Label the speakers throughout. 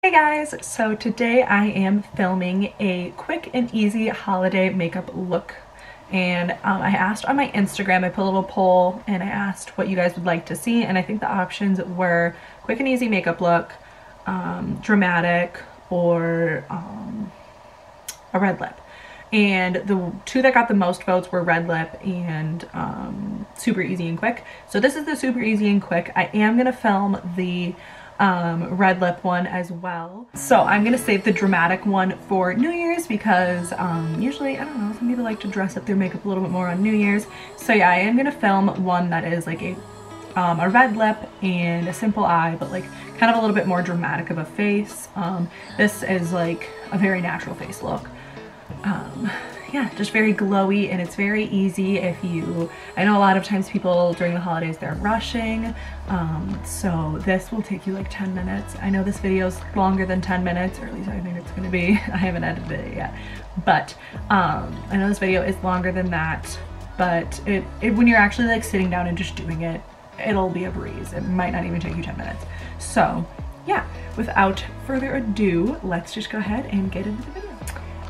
Speaker 1: Hey guys, so today I am filming a quick and easy holiday makeup look, and I asked on my Instagram, I put a little poll and I asked what you guys would like to see, and I think the options were quick and easy makeup look, dramatic, or a red lip. And the two that got the most votes were red lip and super easy and quick. So this is the super easy and quick. I am gonna film the red lip one as well. So I'm gonna save the dramatic one for New Year's because usually, I don't know, some people like to dress up their makeup a little bit more on New Year's. So yeah, I am gonna film one that is like a red lip and a simple eye, but like kind of a little bit more dramatic of a face. This is like a very natural face look. Yeah, just very glowy, and it's very easy if you, I know a lot of times people during the holidays they're rushing, so this will take you like 10 minutes. I know this video is longer than 10 minutes, or at least I think it's gonna be. I haven't edited it yet, but I know this video is longer than that, but when you're actually like sitting down and just doing it, it'll be a breeze. It might not even take you 10 minutes. So yeah, without further ado, let's just go ahead and get into the video.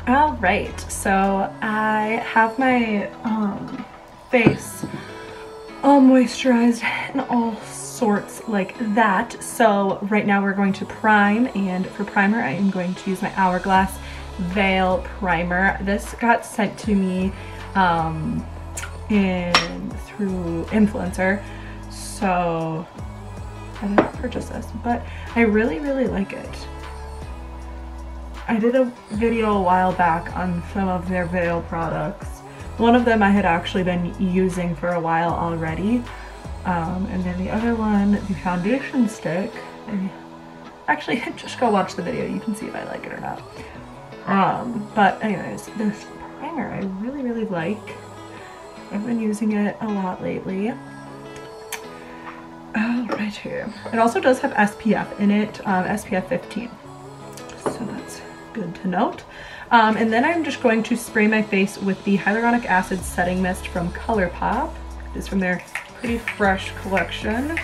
Speaker 1: All right, so I have my face all moisturized and all sorts like that. So right now we're going to prime, and for primer I am going to use my Hourglass Veil Primer. This got sent to me through influencer, so I didn't purchase this, but I really like it. I did a video a while back on some of their veil products. One of them I had actually been using for a while already. And then the other one, the foundation stick, actually just go watch the video, you can see if I like it or not. But anyways, this primer I really like. I've been using it a lot lately. Right here. It also does have SPF in it, SPF 15. So that's good to note. And then I'm just going to spray my face with the Hyaluronic Acid Setting Mist from ColourPop. It's from their Pretty Fresh collection.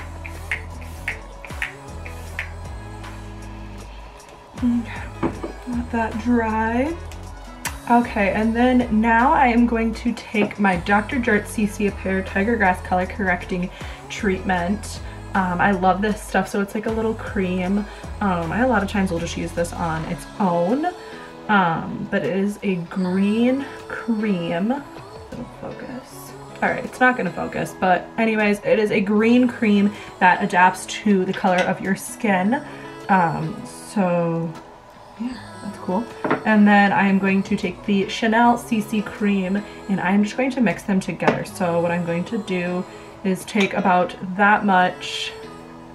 Speaker 1: Let that dry. Okay, and then now I am going to take my Dr. Jart CC Appear Tiger Grass Color Correcting Treatment. I love this stuff, so it's like a little cream. I a lot of times will just use this on its own, but it is a green cream. It'll focus. All right, it's not gonna focus, but anyways, it is a green cream that adapts to the color of your skin. So yeah, that's cool. And then I am going to take the Chanel CC cream, and I'm just going to mix them together. So what I'm going to do is take about that much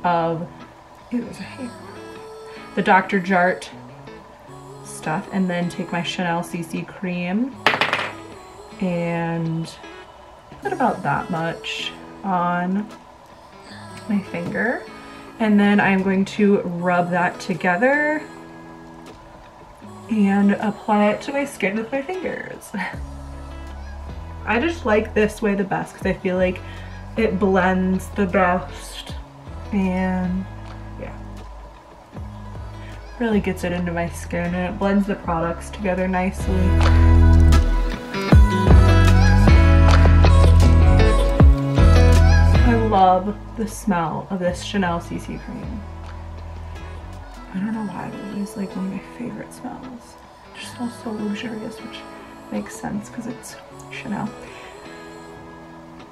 Speaker 1: of, there's a hair, the Dr. Jart stuff, and then take my Chanel CC cream and put about that much on my finger, and then I'm going to rub that together and apply it to my skin with my fingers. I just like this way the best because I feel like it blends the best, and yeah, really gets it into my skin, and it blends the products together nicely. I love the smell of this Chanel CC cream. I don't know why, but it is like one of my favorite smells. It just smells so luxurious, which makes sense because it's Chanel.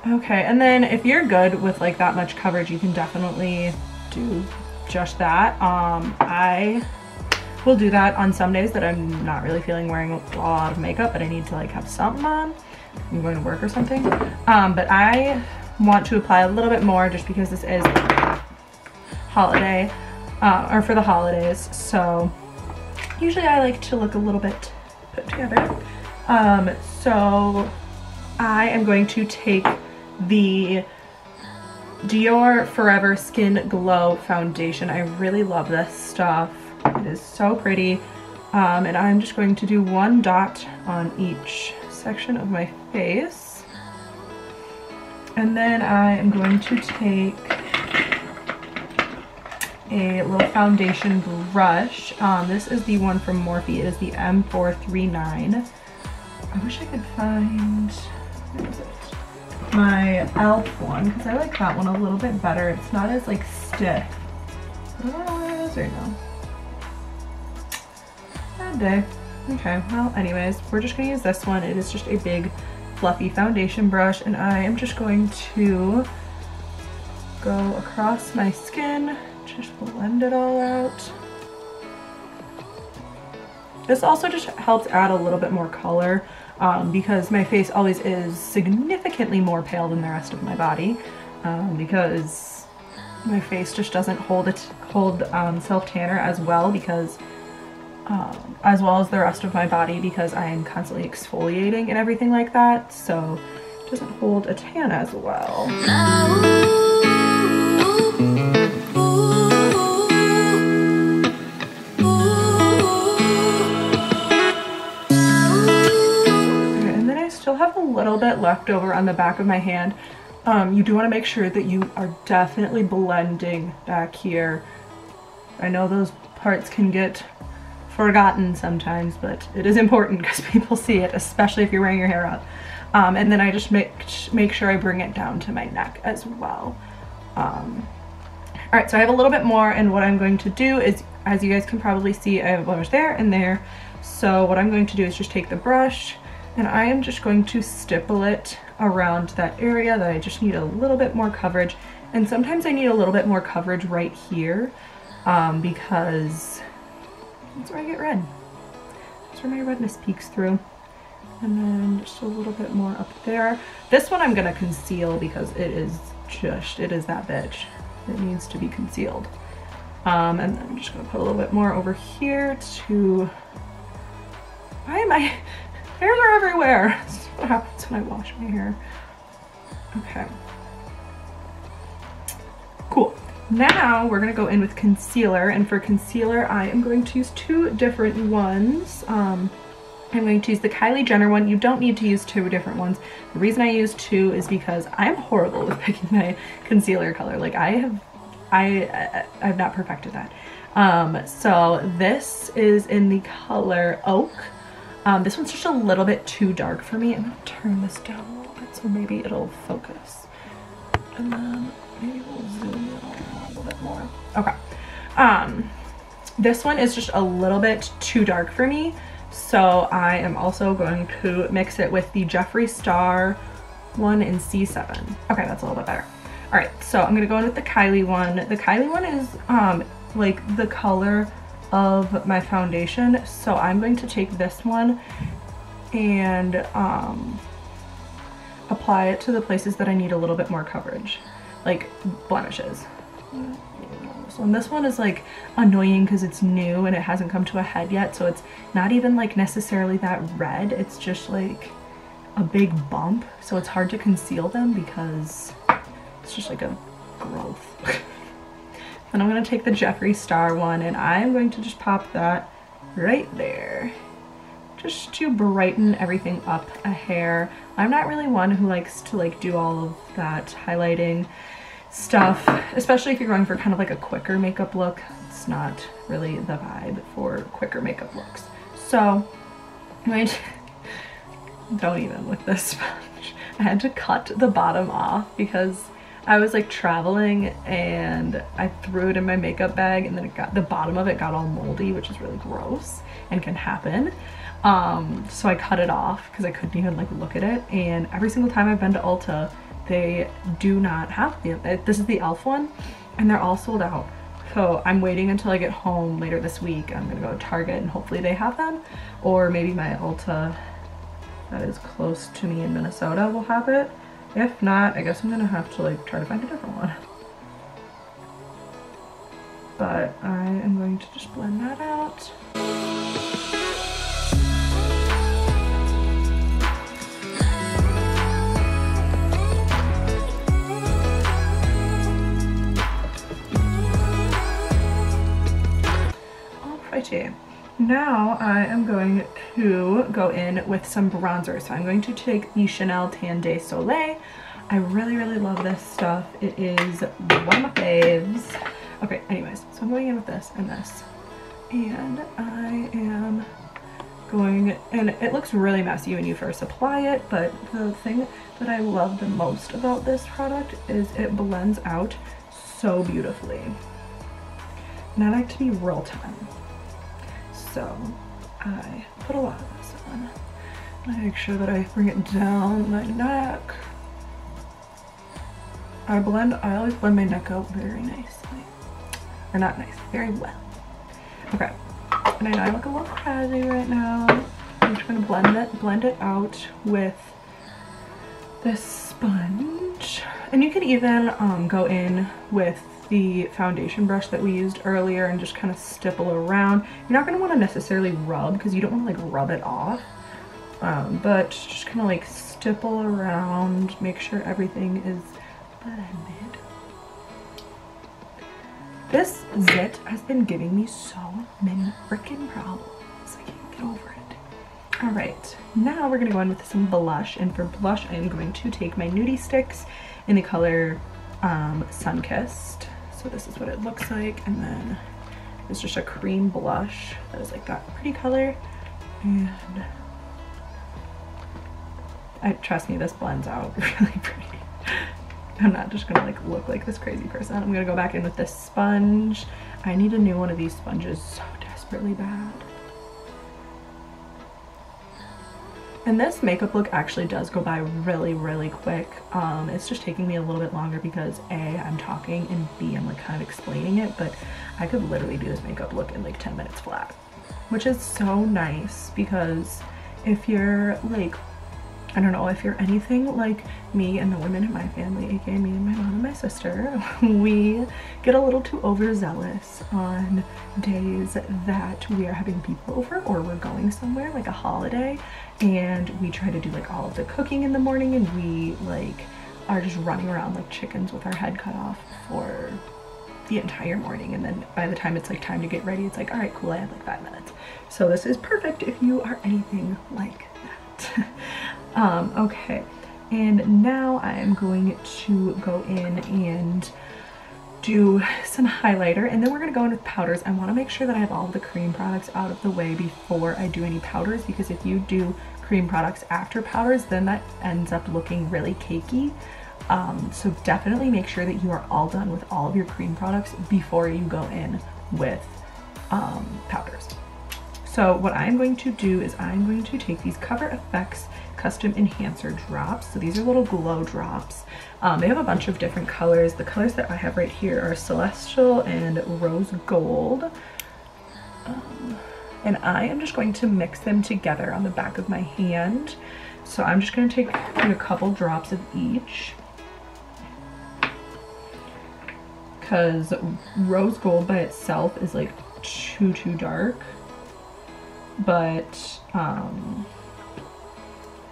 Speaker 1: Okay, and then if you're good with like that much coverage, you can definitely do just that. I will do that on some days that I'm not really feeling wearing a lot of makeup, but I need to like have something on. I'm going to work or something. But I want to apply a little bit more just because this is holiday, or for the holidays. So usually I like to look a little bit put together. So I am going to take the Dior Forever Skin Glow Foundation. I really love this stuff. It is so pretty. And I'm just going to do one dot on each section of my face. And then I am going to take a little foundation brush. This is the one from Morphe. It is the M439. I wish I could find, where is it? My e.l.f. one, because I like that one a little bit better. It's not as like stiff. I don't know where it is right now. Bad day. Okay, well anyways, we're just gonna use this one. It is just a big fluffy foundation brush, and I am just going to go across my skin, just blend it all out. This also just helps add a little bit more color because my face always is significantly more pale than the rest of my body because my face just doesn't hold self-tanner as well, because as well as the rest of my body, because I am constantly exfoliating and everything like that, so it doesn't hold a tan as well. And then I still have a little bit left over on the back of my hand. You do want to make sure that you are definitely blending back here. I know those parts can get forgotten sometimes, but it is important because people see it, especially if you're wearing your hair up. And then I just make sure I bring it down to my neck as well. Alright, so I have a little bit more, and what I'm going to do is, as you guys can probably see, I have a blush there and there. So what I'm going to do is just take the brush, and I am just going to stipple it around that area that I just need a little bit more coverage. And sometimes I need a little bit more coverage right here because that's where I get red. That's where my redness peeks through. And then just a little bit more up there. This one I'm gonna conceal because it is that bitch. It needs to be concealed. And then I'm just gonna put a little bit more over here to, why am I, hairs are everywhere. That's what happens when I wash my hair. Okay. Cool. Now we're gonna go in with concealer, and for concealer I am going to use two different ones. I'm going to use the Kylie Jenner one. You don't need to use two different ones. The reason I use two is because I'm horrible with picking my concealer color. Like I've not perfected that. So this is in the color Oak. This one's just a little bit too dark for me. I'm gonna turn this down a little bit so maybe it'll focus. And then maybe we'll zoom in a little bit more. Okay. This one is just a little bit too dark for me, so I am also going to mix it with the Jeffree Star one in C7. Okay, that's a little bit better. All right, so I'm gonna go in with the Kylie one. The Kylie one is like the color of my foundation, so I'm going to take this one and apply it to the places that I need a little bit more coverage, like blemishes. And this one is like annoying because it's new and it hasn't come to a head yet, so it's not even like necessarily that red, it's just like a big bump, so it's hard to conceal them because it's just like a growth. Then I'm going to take the Jeffree Star one, and I'm going to just pop that right there just to brighten everything up a hair. I'm not really one who likes to like do all of that highlighting stuff, especially if you're going for kind of like a quicker makeup look. It's not really the vibe for quicker makeup looks. So don't even with this sponge. I had to cut the bottom off because I was like traveling and I threw it in my makeup bag, and then the bottom of it got all moldy, which is really gross and can happen. So I cut it off because I couldn't even like look at it. And every single time I've been to Ulta, they do not have this is the e.l.f. one, and they're all sold out. So I'm waiting until I get home later this week. I'm gonna go to Target and hopefully they have them, or maybe my Ulta that is close to me in Minnesota will have it. If not, I guess I'm gonna have to like try to find a different one. But I am going to just blend that out. Alrighty. Now I am going to go in with some bronzer. So I'm going to take the Chanel Tan de Soleil. I really, really love this stuff. It is one of my faves. Okay, anyways, so I'm going in with this and this. And I am going, and it looks really messy when you first apply it, but the thing that I love the most about this product is it blends out so beautifully. And I like to be real time. So I put a lot of this on. I make sure that I bring it down my neck. I always blend my neck out very nicely. Or not nice, very well. Okay, and I know I look a little crazy right now. I'm just gonna blend it out with this sponge. And you can even go in with the foundation brush that we used earlier and just kind of stipple around. You're not gonna wanna necessarily rub because you don't wanna like rub it off. But just kind of like stipple around, make sure everything is blended. This zit has been giving me so many freaking problems. I can't get over it. All right, now we're gonna go in with some blush, and for blush, I am going to take my Nudie Sticks in the color Sunkissed. So this is what it looks like, and then it's just a cream blush that is like that pretty color, and trust me, this blends out really pretty. I'm not just gonna like look like this crazy person. I'm gonna go back in with this sponge. I need a new one of these sponges so desperately bad. And this makeup look actually does go by really, really quick. It's just taking me a little bit longer because A, I'm talking, and B, I'm like kind of explaining it, but I could literally do this makeup look in like 10 minutes flat, which is so nice because if you're like, I don't know, if you're anything like me and the women in my family, aka me and my mom and my sister, we get a little too overzealous on days that we are having people over or we're going somewhere like a holiday, and we try to do like all of the cooking in the morning, and we like are just running around like chickens with our head cut off for the entire morning, and then by the time it's like time to get ready, it's like, all right, cool, I have like 5 minutes. So this is perfect if you are anything like that. Okay, and now I am going to go in and do some highlighter, and then we're gonna go in with powders. I want to make sure that I have all of the cream products out of the way before I do any powders, because if you do cream products after powders, then that ends up looking really cakey. So definitely make sure that you are all done with all of your cream products before you go in with powders. So what I'm going to do is I'm going to take these Cover FX Custom Enhancer drops. So these are little glow drops. They have a bunch of different colors. The colors that I have right here are Celestial and Rose Gold. And I am just going to mix them together on the back of my hand. So I'm just going to take a couple drops of each, because Rose Gold by itself is like too dark, but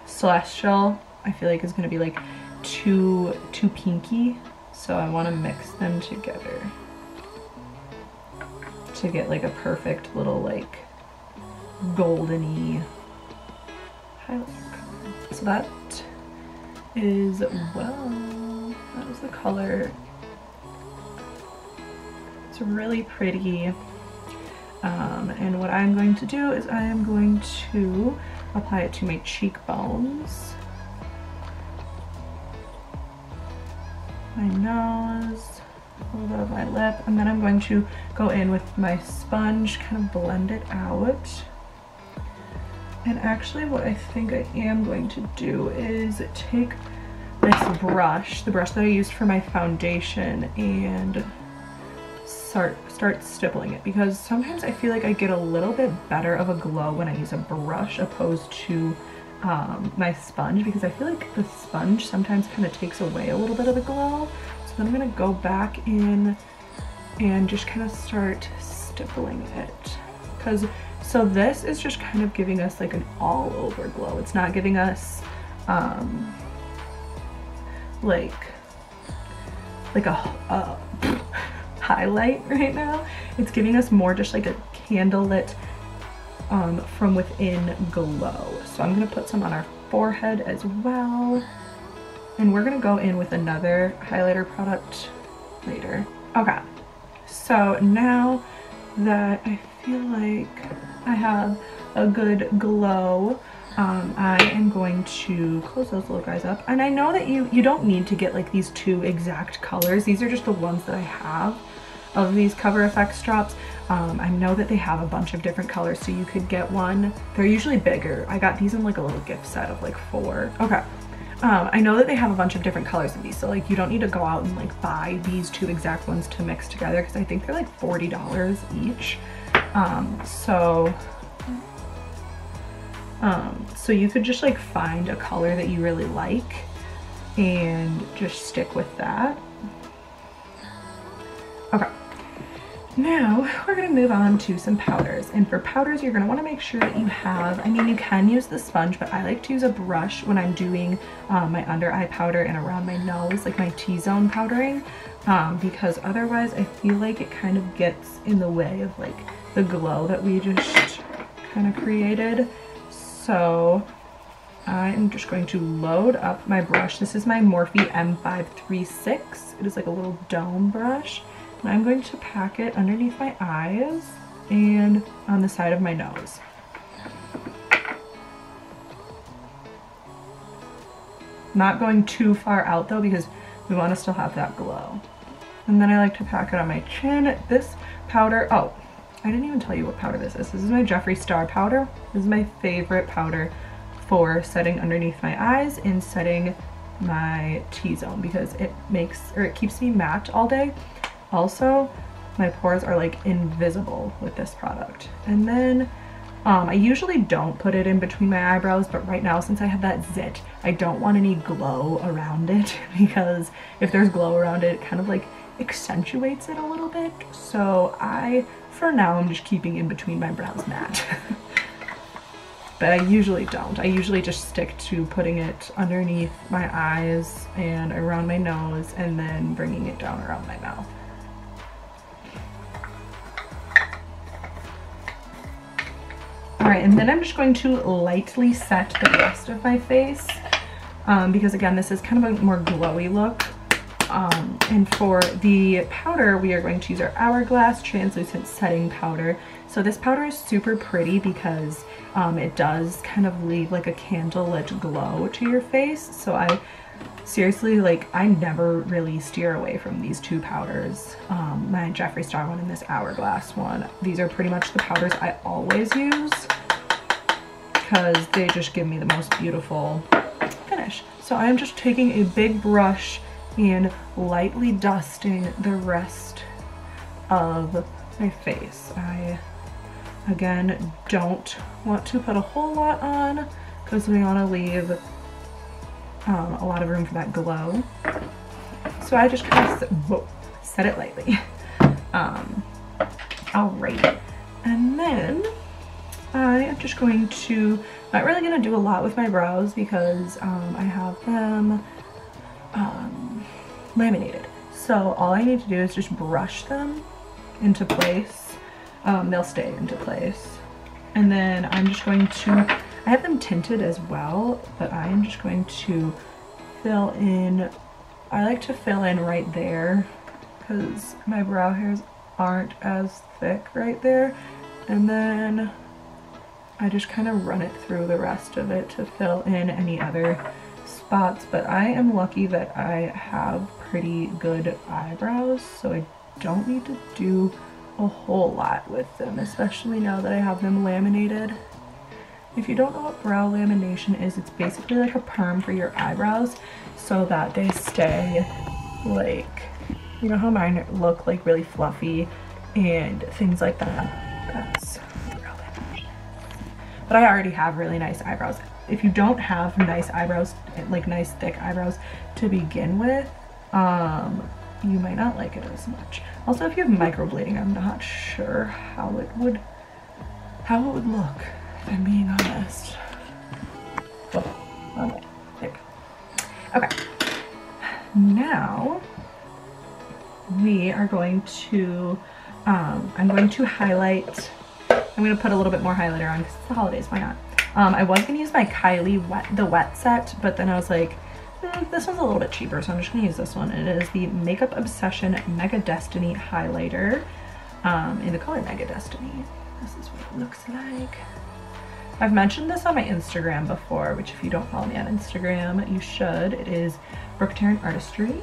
Speaker 1: Celestial I feel like is going to be like too pinky, so I want to mix them together to get like a perfect little like goldeny highlight color. So that is, well, that is the color. It's really pretty. And what I'm going to do is I am going to apply it to my cheekbones, my nose, a little bit of my lip, and then I'm going to go in with my sponge, kind of blend it out. And actually what I think I am going to do is take this brush, the brush that I used for my foundation, and start stippling it, because sometimes I feel like I get a little bit better of a glow when I use a brush opposed to my sponge, because I feel like the sponge sometimes kind of takes away a little bit of the glow. So then I'm going to go back in and just kind of start stippling it, because so this is just kind of giving us like an all over glow. It's not giving us like a highlight right now. It's giving us more just like a candlelit from within glow. So I'm gonna put some on our forehead as well, and we're gonna go in with another highlighter product later. Okay, So now that I feel like I have a good glow, I am going to close those little guys up. And I know that you don't need to get like these two exact colors. These are just the ones that I have of these Cover FX drops. I know that they have a bunch of different colors, so you could get one. They're usually bigger. I got these in like a little gift set of like 4. Okay. I know that they have a bunch of different colors in these, so like you don't need to go out and like buy these two exact ones to mix together, because I think they're like $40 each. So you could just like find a color that you really like and just stick with that. Okay. Now we're going to move on to some powders, and for powders you're going to want to make sure that you have, I mean you can use the sponge, but I like to use a brush when I'm doing my under eye powder and around my nose, like my T-zone powdering, because otherwise I feel like it kind of gets in the way of like the glow that we just kind of created. So I'm just going to load up my brush. This is my Morphe M536. It is like a little dome brush. And I'm going to pack it underneath my eyes and on the side of my nose. Not going too far out though, because we want to still have that glow. And then I like to pack it on my chin. This powder, oh, I didn't even tell you what powder this is. This is my Jeffree Star powder. This is my favorite powder for setting underneath my eyes and setting my T-zone, because it keeps me matte all day. Also, my pores are like invisible with this product. And then I usually don't put it in between my eyebrows, but right now since I have that zit, I don't want any glow around it, because if there's glow around it, it kind of like accentuates it a little bit. So for now, I'm just keeping in between my brows matte. But I usually don't. I usually just stick to putting it underneath my eyes and around my nose, and then bringing it down around my mouth. Alright, and then I'm just going to lightly set the rest of my face, because again, this is kind of a more glowy look. And for the powder, we are going to use our Hourglass Translucent Setting Powder. So this powder is super pretty because it does kind of leave like a candlelit glow to your face. So I seriously, like, I never really steer away from these two powders. My Jeffree Star one and this Hourglass one. These are pretty much the powders I always use because they just give me the most beautiful finish. So I'm just taking a big brush and lightly dusting the rest of my face. I, again, don't want to put a whole lot on because we want to leave a lot of room for that glow. So I just kind of set it lightly. Alright, and then I am just going to, not really going to do a lot with my brows because I have them laminated. So all I need to do is just brush them into place. They'll stay into place. And then I'm just going to, I have them tinted as well, but I am just going to fill in, I like to fill in right there because my brow hairs aren't as thick right there. And then I just kind of run it through the rest of it to fill in any other spots. But I am lucky that I have pretty good eyebrows, so I don't need to do a whole lot with them, especially now that I have them laminated. If you don't know what brow lamination is, it's basically like a perm for your eyebrows so that they stay like, you know how mine look like really fluffy and things like that. That's brow lamination. But I already have really nice eyebrows. If you don't have nice eyebrows, like nice thick eyebrows to begin with, you might not like it as much. Also, if you have microblading, I'm not sure how it would look, if I'm being honest. Oh, there we go. Okay, now we are going to, I'm going to highlight, I'm going to put a little bit more highlighter on because it's the holidays, why not? I was going to use my Kylie the wet set, but then I was like, This one's a little bit cheaper, so I'm just gonna use this one. It is the Makeup Obsession Mega Destiny Highlighter in the color Mega Destiny. This is what it looks like. I've mentioned this on my Instagram before, which if you don't follow me on Instagram, you should. It is Brooke Tarrant Artistry.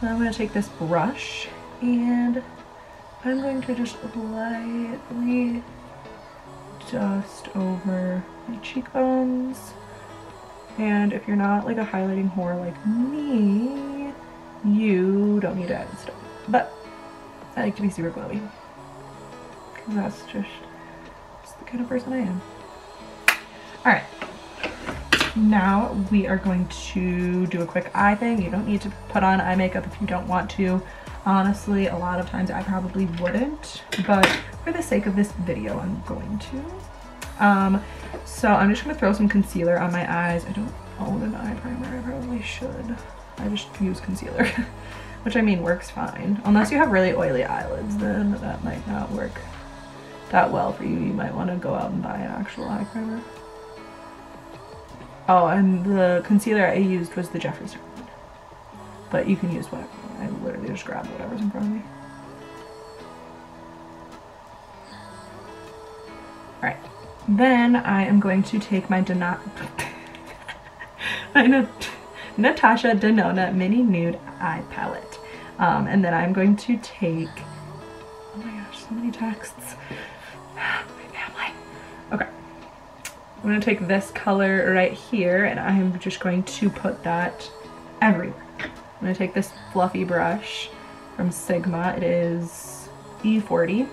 Speaker 1: Then I'm gonna take this brush and I'm going to just lightly dust over my cheekbones. And if you're not like a highlighting whore like me, you don't need to add stuff. But I like to be super glowy, because that's just the kind of person I am. Alright, now we are going to do a quick eye thing. You don't need to put on eye makeup if you don't want to. Honestly, a lot of times I probably wouldn't, but for the sake of this video, I'm going to. So I'm just gonna throw some concealer on my eyes. I don't own an eye primer, I probably should. I just use concealer, which I mean works fine. Unless you have really oily eyelids, then that might not work that well for you. You might want to go out and buy an actual eye primer. Oh, and the concealer I used was the Jeffree Star one. But you can use whatever. I literally just grab whatever's in front of me. Alright. Then I am going to take my Natasha Denona Mini Nude Eye Palette. And then I'm going to take, oh my gosh, so many texts. My family. Okay. I'm going to take this color right here and I'm just going to put that everywhere. I'm going to take this fluffy brush from Sigma. It is E40.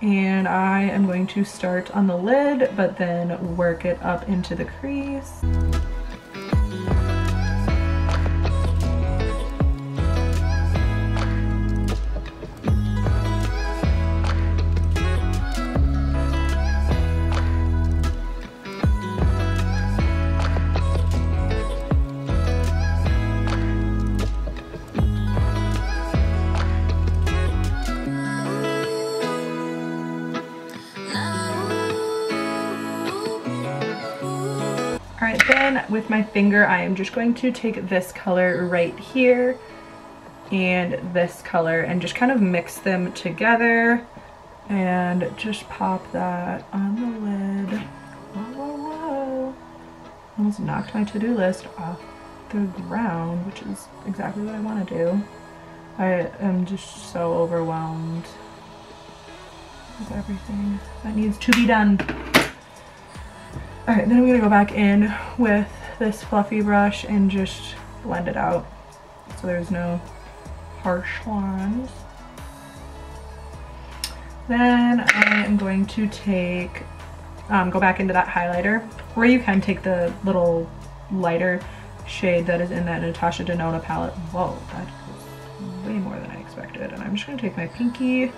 Speaker 1: And I am going to start on the lid, but then work it up into the crease. Alright, then with my finger I am just going to take this color right here and this color and just kind of mix them together and just pop that on the lid. Whoa, whoa, whoa. Almost knocked my to-do list off the ground, which is exactly what I want to do. I am just so overwhelmed with everything that needs to be done. Alright, then I'm going to go back in with this fluffy brush and just blend it out so there's no harsh lines. Then I am going to take, go back into that highlighter, or you can take the little lighter shade that is in that Natasha Denona palette. Whoa, that was way more than I expected. And I'm just going to take my pinky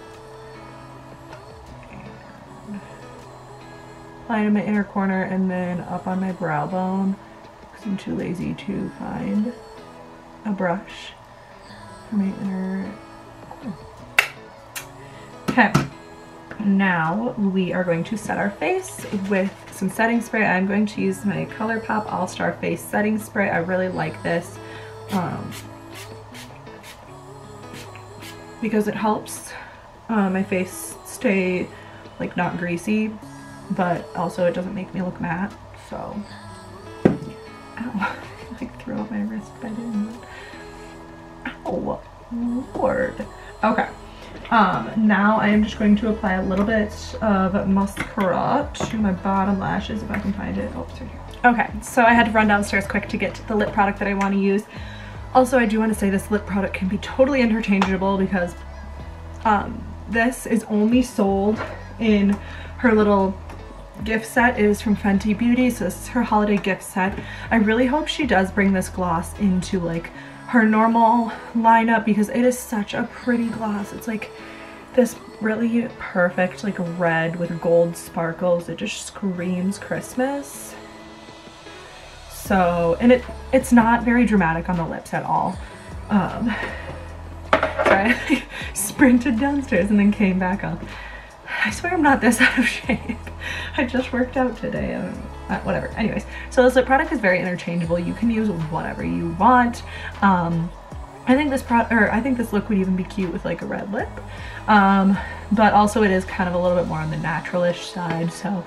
Speaker 1: line in my inner corner and then up on my brow bone because I'm too lazy to find a brush for my inner corner. Okay, now we are going to set our face with some setting spray. I'm going to use my ColourPop All-Star Face Setting Spray. I really like this because it helps my face stay like not greasy, but also it doesn't make me look matte, so. Ow, I like threw out my wrist by doing that. Ow, Lord. Okay, now I am just going to apply a little bit of mascara to my bottom lashes, if I can find it. Oh, it's right here. Okay, so I had to run downstairs quick to get the lip product that I want to use. Also, I do want to say this lip product can be totally interchangeable because this is only sold in her little gift set. It is from Fenty Beauty, so this is her holiday gift set. I really hope she does bring this gloss into like her normal lineup because it is such a pretty gloss. It's like this really perfect like red with gold sparkles. It just screams Christmas. So, and it's not very dramatic on the lips at all. So I sprinted downstairs and then came back up. I swear I'm not this out of shape. I just worked out today. I don't know. Whatever. Anyways, so this lip product is very interchangeable. You can use whatever you want. I think this look would even be cute with like a red lip. But also it is kind of a little bit more on the naturalish side, so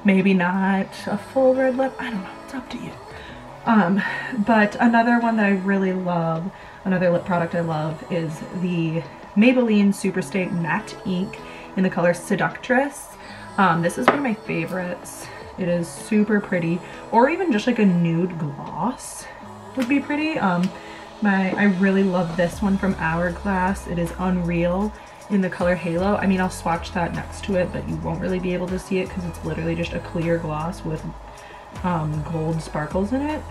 Speaker 1: maybe not a full red lip. I don't know. It's up to you. But another one that I really love, another lip product I love, is the Maybelline Superstay Matte Ink in the color Seductress. This is one of my favorites. It is super pretty, or even just like a nude gloss would be pretty. I really love this one from Hourglass. It is Unreal in the color Halo. I mean, I'll swatch that next to it, but you won't really be able to see it because it's literally just a clear gloss with gold sparkles in it.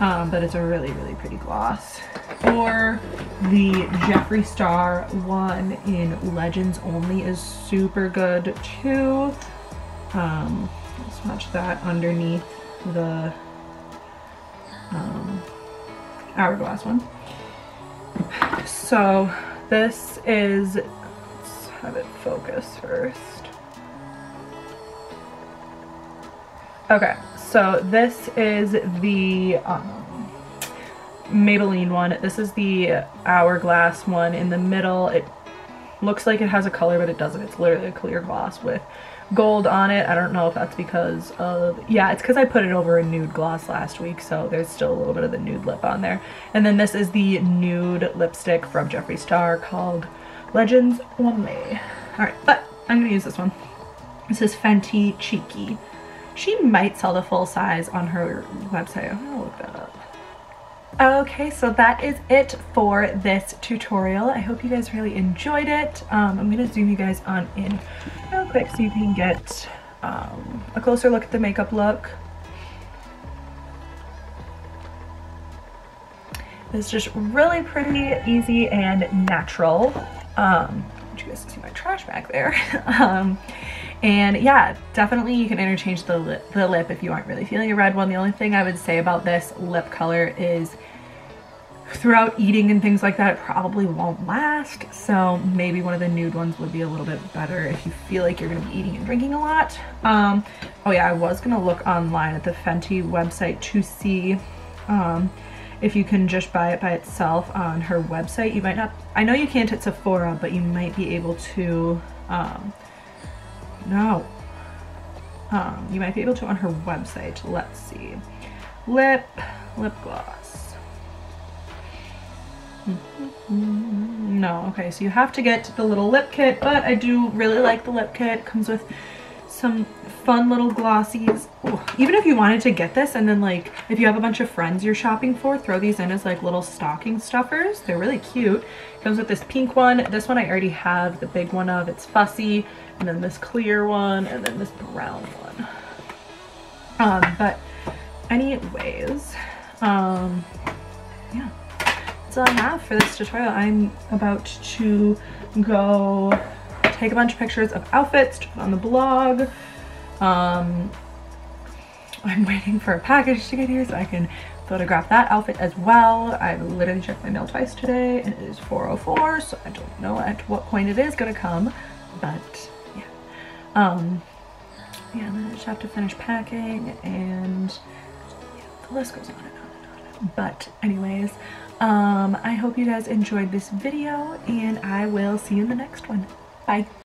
Speaker 1: But it's a really, really pretty gloss. Or the Jeffree Star one in Legends Only is super good too. Let's swatch that underneath the Hourglass one. So this is, let's have it focus first. Okay, so this is the Maybelline one. This is the Hourglass one in the middle. It looks like it has a color, but it doesn't. It's literally a clear gloss with gold on it. I don't know if that's because of, yeah, it's because I put it over a nude gloss last week, so there's still a little bit of the nude lip on there. And then this is the nude lipstick from Jeffree Star called Legends Only. Alright, but I'm gonna use this one. This is Fenty Cheeky. She might sell the full size on her website. I'm gonna look that up. Okay, so that is it for this tutorial. I hope you guys really enjoyed it. I'm gonna zoom you guys on in real quick so you can get a closer look at the makeup look. It's just really pretty, easy, and natural. You guys see my trash bag there. And yeah, definitely you can interchange the lip if you aren't really feeling a red one. The only thing I would say about this lip color is throughout eating and things like that, it probably won't last. So maybe one of the nude ones would be a little bit better if you feel like you're gonna be eating and drinking a lot. Oh yeah, I was gonna look online at the Fenty website to see if you can just buy it by itself on her website. You might not, I know you can't at Sephora, but you might be able to, you might be able to on her website. Let's see. Lip gloss. No, okay, so you have to get the little lip kit, but I do really like the lip kit. It comes with some fun little glossies. Ooh, even if you wanted to get this and then like if you have a bunch of friends you're shopping for, throw these in as like little stocking stuffers. They're really cute. It comes with this pink one. This one I already have the big one of. It's Fussy, and then this clear one, and then this brown one. But anyways, yeah, that's all I have for this tutorial. I'm about to go take a bunch of pictures of outfits to put on the blog. I'm waiting for a package to get here so I can photograph that outfit as well. I've literally checked my mail twice today and it is 4:04, so I don't know at what point it is gonna come, but yeah. Yeah, and then I just have to finish packing, and yeah, the list goes on and on and on. But anyways, I hope you guys enjoyed this video, and I will see you in the next one. Bye.